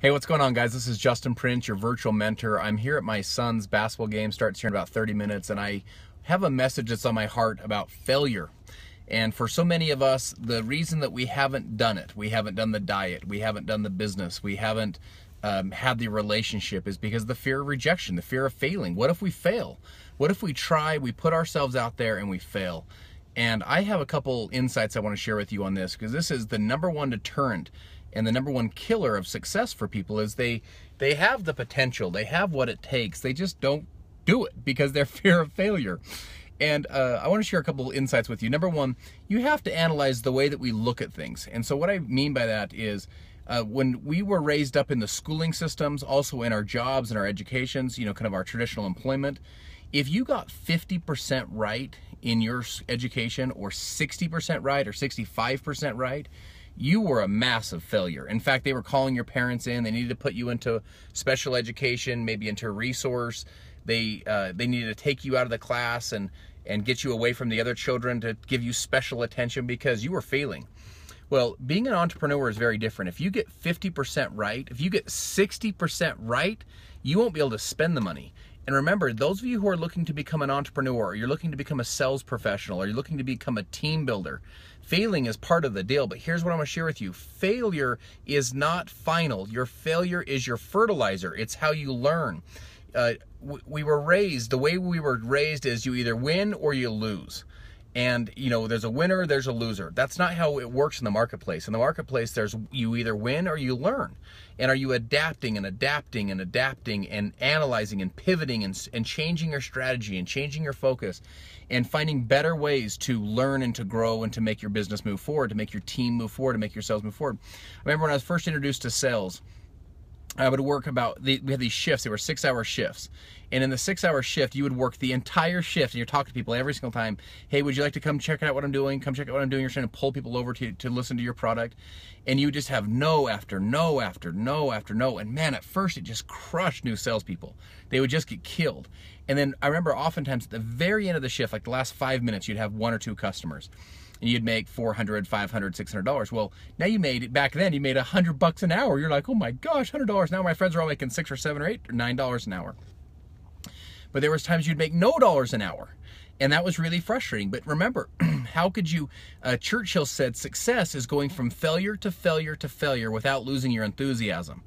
Hey, what's going on, guys? This is Justin Prince, your virtual mentor. I'm here at my son's basketball game, starts here in about 30 minutes, and I have a message that's on my heart about failure. And for so many of us, the reason that we haven't done it, we haven't done the diet, we haven't done the business, we haven't had the relationship is because of the fear of rejection, the fear of failing. What if we fail? What if we try, we put ourselves out there and we fail? And I have a couple insights I want to share with you on this, because this is the number one deterrent and the number one killer of success for people. Is they have the potential, they have what it takes, they just don't do it because they're fear of failure. And I want to share a couple insights with you. Number one, you have to analyze the way that we look at things. And so what I mean by that is when we were raised up in the schooling systems, also in our jobs and our educations, you know, kind of our traditional employment, if you got 50% right in your education, or 60% right, or 65% right, you were a massive failure. In fact, they were calling your parents in. They needed to put you into special education, maybe into a resource. They needed to take you out of the class and get you away from the other children to give you special attention because you were failing. Well, being an entrepreneur is very different. If you get 50% right, if you get 60% right, you won't be able to spend the money. And remember, those of you who are looking to become an entrepreneur, or you're looking to become a sales professional, or you're looking to become a team builder, failing is part of the deal. But here's what I'm going to share with you. Failure is not final. Your failure is your fertilizer. It's how you learn. We were raised, the way we were raised is you either win or you lose. And, you know, there's a winner, there's a loser. That's not how it works in the marketplace. In the marketplace, you either win or you learn. And are you adapting and adapting and adapting and analyzing and pivoting and changing your strategy and changing your focus and finding better ways to learn and to grow and to make your business move forward, to make your team move forward, to make your sales move forward? I remember when I was first introduced to sales, I would work we had these shifts. They were 6-hour shifts. And in the 6-hour shift, you would work the entire shift, and you're talking to people every single time. Hey, would you like to come check out what I'm doing? Come check out what I'm doing. You're trying to pull people over to listen to your product. And you just have no after no after no after no. And man, at first it just crushed new salespeople. They would just get killed. And then I remember oftentimes at the very end of the shift, like the last 5 minutes, you'd have 1 or 2 customers. And you'd make $400, $500, $600. Well, now back then you made $100 an hour. You're like, oh my gosh, $100 now. My friends are all making $6 or $7 or $8 or $9 an hour. But there was times you'd make no dollars an hour. And that was really frustrating. But remember, how could you, Churchill said, success is going from failure to failure to failure without losing your enthusiasm.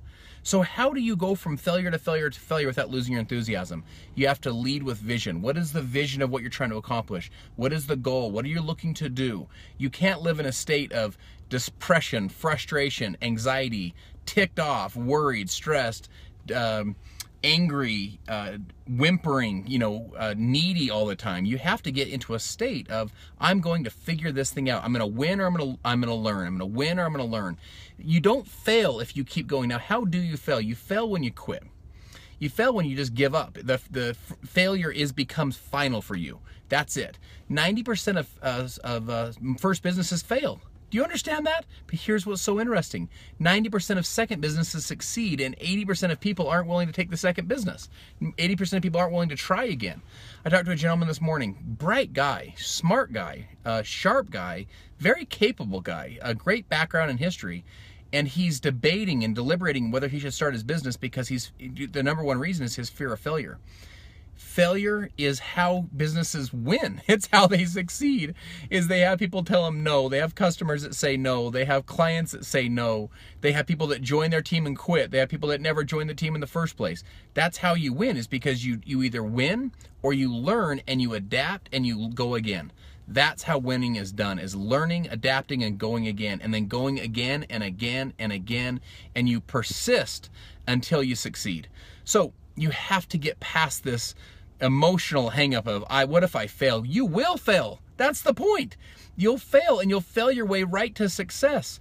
So how do you go from failure to failure to failure without losing your enthusiasm? You have to lead with vision. What is the vision of what you're trying to accomplish? What is the goal? What are you looking to do? You can't live in a state of depression, frustration, anxiety, ticked off, worried, stressed, angry, whimpering, needy all the time. You have to get into a state of, I'm going to figure this thing out. I'm going to win or I'm going to learn. I'm going to win or I'm going to learn. You don't fail if you keep going. Now, how do you fail? You fail when you quit. You fail when you just give up. The failure becomes final for you. That's it. 90% of first businesses fail. Do you understand that? But here's what's so interesting. 90% of second businesses succeed, and 80% of people aren't willing to take the second business. 80% of people aren't willing to try again. I talked to a gentleman this morning, bright guy, smart guy, sharp guy, very capable guy, a great background in history, and he's debating and deliberating whether he should start his business because the number one reason is his fear of failure. Failure is how businesses win. It's how they succeed, is they have people tell them no. They have customers that say no. They have clients that say no. They have people that join their team and quit. They have people that never joined the team in the first place. That's how you win, is because you either win or you learn and you adapt and you go again. That's how winning is done, is learning, adapting, and going again, and then going again and again and again, and you persist until you succeed. So you have to get past this emotional hang-up of, what if I fail? You will fail. That's the point. You'll fail, and you'll fail your way right to success.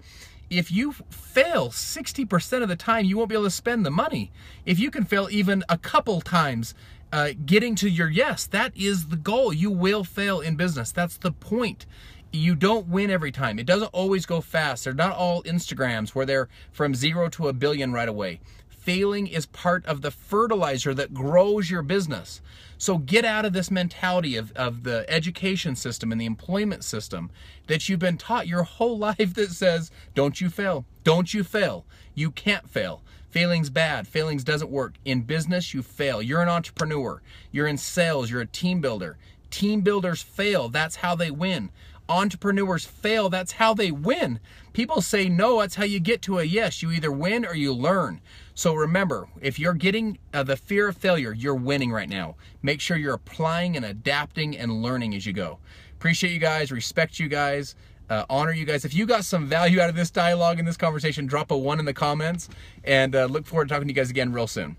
If you fail 60% of the time, you won't be able to spend the money. If you can fail even a couple times getting to your yes, that is the goal. You will fail in business. That's the point. You don't win every time. It doesn't always go fast. They're not all Instagrams where they're from 0 to 1 billion right away. Failing is part of the fertilizer that grows your business. So get out of this mentality of the education system and the employment system that you've been taught your whole life that says, don't you fail, don't you fail, you can't fail. Failing's bad, failings doesn't work. In business, you fail. You're an entrepreneur, you're in sales, you're a team builder. Team builders fail, that's how they win. Entrepreneurs fail, that's how they win. People say no, that's how you get to a yes. You either win or you learn. So remember, if you're getting the fear of failure, you're winning right now. Make sure you're applying and adapting and learning as you go. Appreciate you guys, respect you guys, honor you guys. If you got some value out of this dialogue and this conversation, drop a 1 in the comments, and look forward to talking to you guys again real soon.